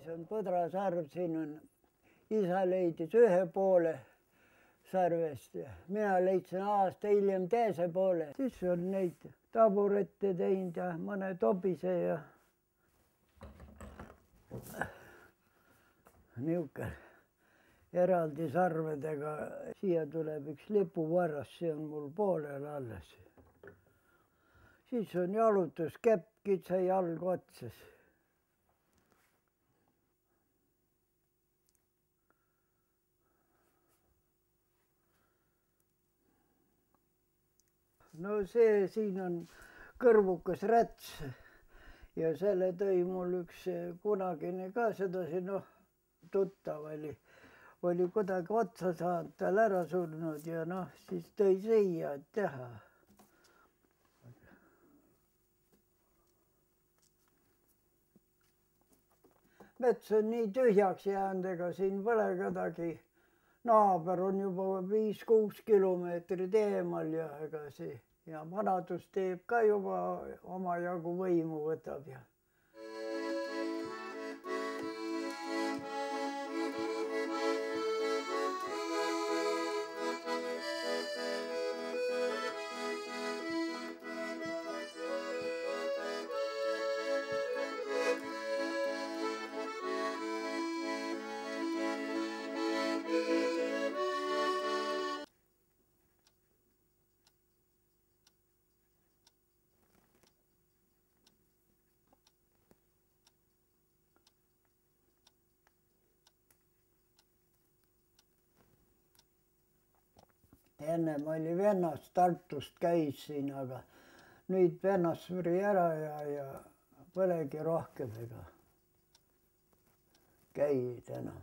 siis on põdrasarv, siin on, isa leidis ühe poole sarvest ja mina leidsin aasta hiljem teise poole. Siis on neid taburette teinud ja mõne tobise ja niisugune eraldi sarvedega. Siia tuleb üks lipuvarras, see on mul poolel alles. Siis on jalutuskepp kitsa jalg otsas. No see siin on kõrvukas räts ja selle tõi mul üks kunagine ka sedasi, noh, tuttav oli kuidagi otsa saanud, tal ära surnud ja noh, siis tõi siia, et teha. Mets on nii tühjaks jäänud, ega siin pole kedagi. Naaber on juba 5-6 kilomeetrit eemal ja ega see ja vanadus teeb ka juba omajagu võimu võtab ja. Ennem oli vennast Tartust käis siin, aga nüüd vennast suri ära ja polegi rohkem ega käid enam.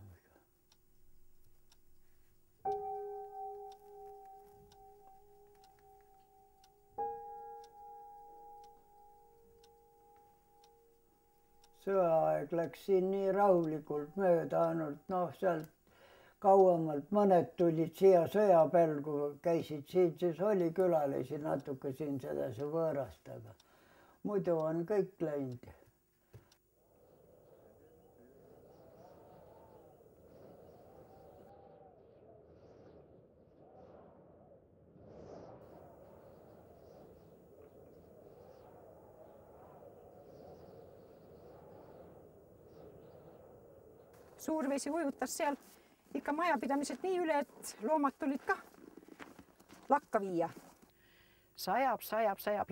Sõjaaeg läks siin nii rahulikult mööda, ainult noh, sealt kauemalt mõned tulid siia sõjapelgu, käisid siin, siis oli külalisi natuke siin sedasi võõrast, aga muidu on kõik läinud. Suurvesi ujutas seal ikka majapidamised nii üle, et loomad tulid ka lakka viia. Sajab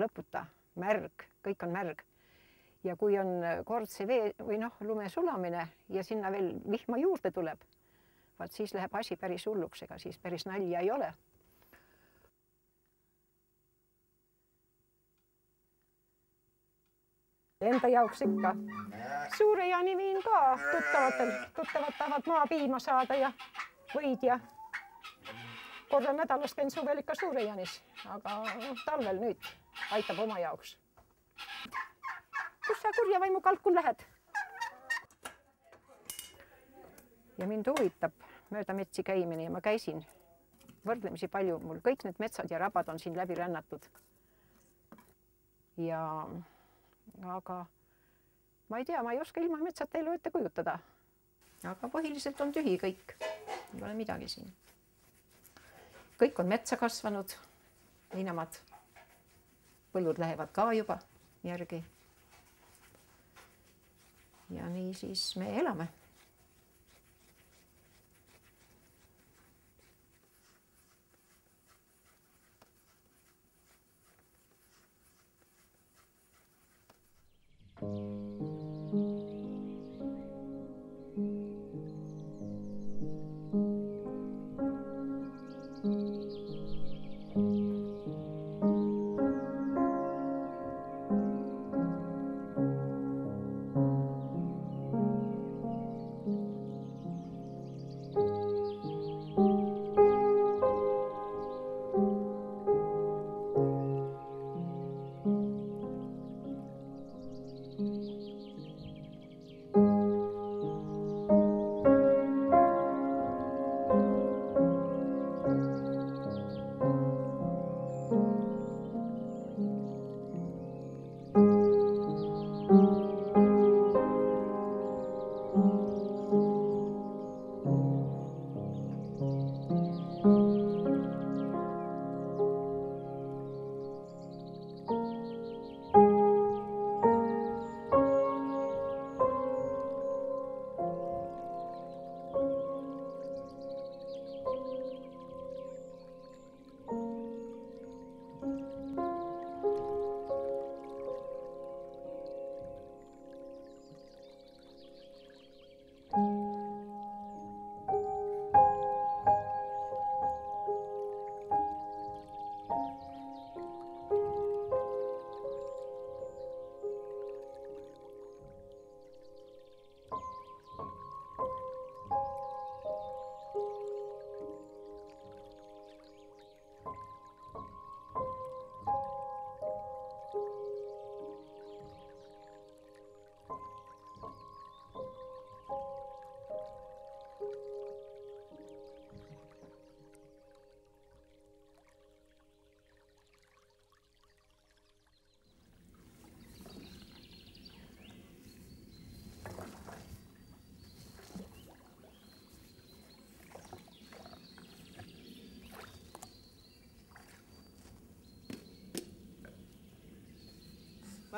lõputa, märg, kõik on märg. Ja kui on kord see vee või noh, lume sulamine ja sinna veel vihma juurde tuleb, vaat siis läheb asi päris hulluks, ega siis päris nalja ei ole. Enda jaoks ikka. Suure Jaani viin ka tuttavad tahavad maapiima saada ja võid ja korra nädalast käin suvel ikka Suure Jaanis, aga talvel nüüd aitab oma jaoks. Kus sa kurja vaimu kalkun lähed? Ja mind huvitab mööda metsi käimine ja ma käisin võrdlemisi palju. Mul kõik need metsad ja rabad on siin läbi rännatud. Aga ma ei tea, ma ei oska ilma metsata elu ette kujutada. Aga põhiliselt on tühi kõik. Ei ole midagi siin. Kõik on metsa kasvanud. Liinamad põllud lähevad ka juba järgi. Ja nii siis me elame.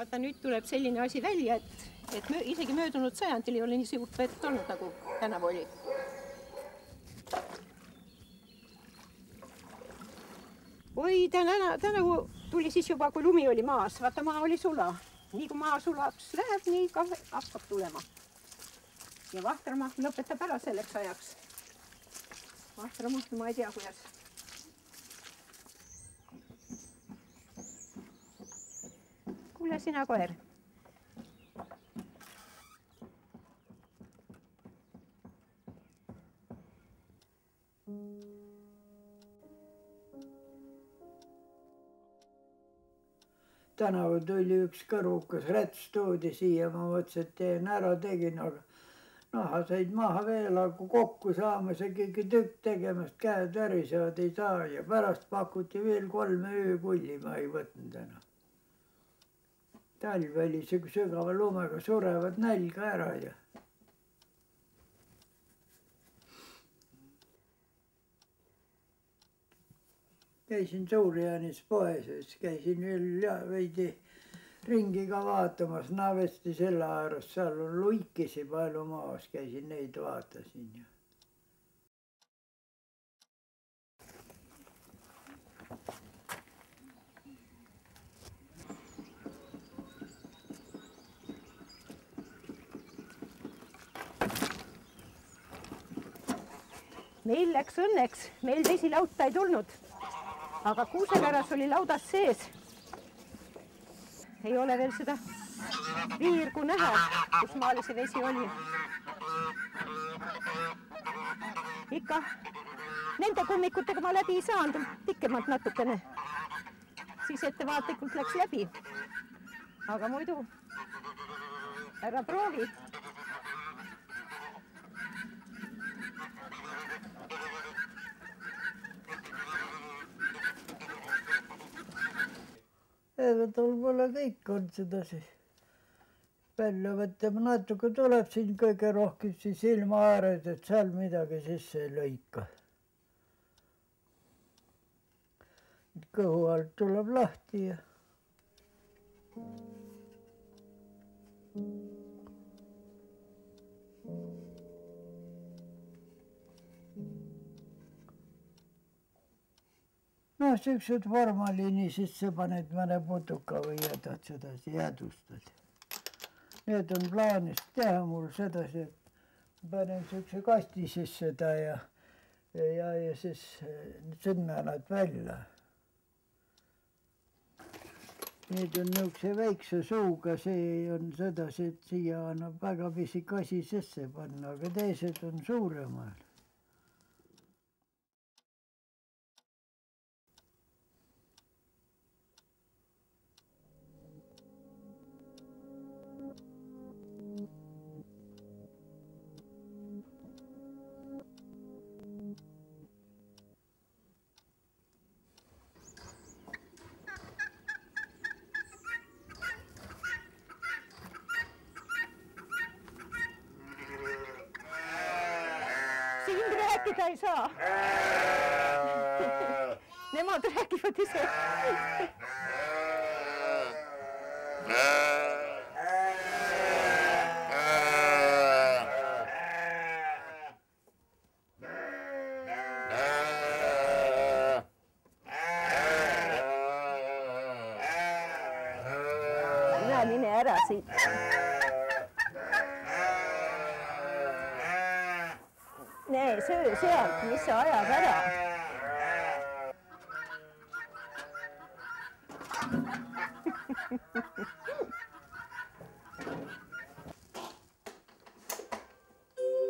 vaata, nüüd tuleb selline asi välja, et isegi möödunud sajandil ei ole nii suurt vett olnud, nagu tänavu oli. Oi, tänavu tuli siis juba, kui lumi oli maas. Vaata, maa oli sula. Nii kui maa sulaps läheb, nii ka hakkab tulema. Ja Vahtramaht lõpetab ära selleks ajaks. Vahtramaht, ma ei tea, kuidas. Kuule sina, koer. Tänavu tuli üks kõrvukas räts toodi siia, ma mõtlesin, et teen ära tegin, aga naha said maha veel, aga kokku saamas ja keegi tükk tegemast käed värisevad ei saa ja pärast pakuti veel 3 öökulli, ma ei võtnud enam. Talv oli sügava lumega, surevad nälga ära ja. Käisin Suurjaanis poes, käisin veel veidi ringi ka vaatamas, Navesti selle ääres, seal on luikisi palju maas, käisin neid vaatasin. Meil läks õnneks, meil vesilauta ei tulnud. Aga kuusekäras oli laudas sees. Ei ole veel seda viirgu näha, kus maal see vesi oli. Ikka nende kummikutega ma läbi ei saanud, pikemalt natukene. Siis ettevaatlikult läks läbi. Aga muidu ära proovi. Ega tol pole kõik on sedasi välja võtama, natuke tuleb siin kõige rohkem siis ilma ääred, et seal midagi sisse ei lõika. Kõhu alt tuleb lahti ja noh, siuksed formaliini sisse paned mõne putuka või jätad sedasi, jäädustad. Need on plaanis teha mul sedasi, et panen siukse kasti sisse ta ja siis sinna nad välja. Need on niisuguse väikse suuga, see on sedasi, et siia annab väga pisik asi sisse panna, aga teised on suuremal. Siin rääkida ei saa. Nemad räägivad ise. Minä mine ära siit. Nee, söö sealt, mis sa ajad ära.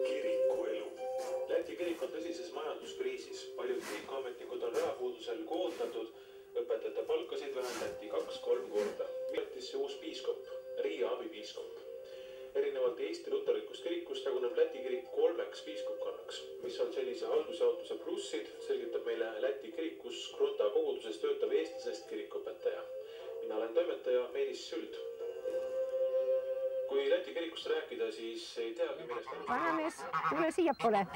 Kirikuelu. Läti kirik on tõsises majanduskriisis. Paljud kirikuametnikud on rahapuudusel koondatud. Õpetajate palkasid vähendati 2-3 korda. Viletisse uus piiskop, Riia abipiiskop. Erinevalt Eesti luterlikust kirikust jaguneb Läti kirik 3 piiskopkonnaks, mis on sellise haldusjaotuse plussid, selgitab meile Läti kirik, kus Krunta koguduses töötab eestlasest kirikuõpetaja. Mina olen toimetaja Meelis Süld. Kui Läti kirikust rääkida, siis ei teagi, millest on... Vanamees, tule siiapoole.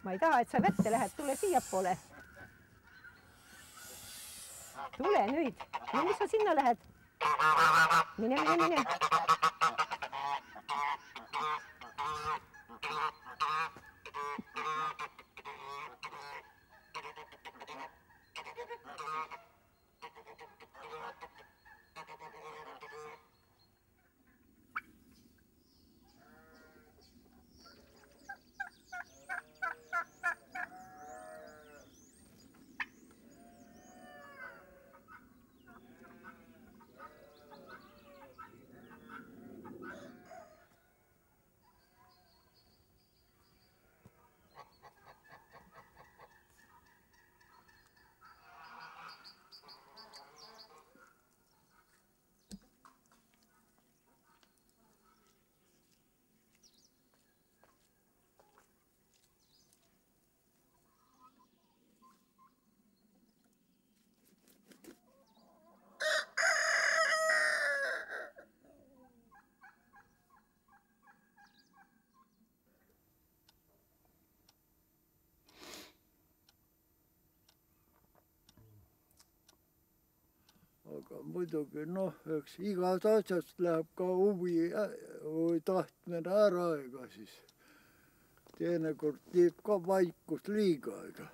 Ma ei taha, et sa vette lähed, tule siiapoole. Tule nüüd. no mis sa sinna lähed? Mine, mine, mine. Aga muidugi noh, eks igast asjast läheb ka huvi või tahtmine ära, ega siis teinekord teeb ka vaikus liiga, ega.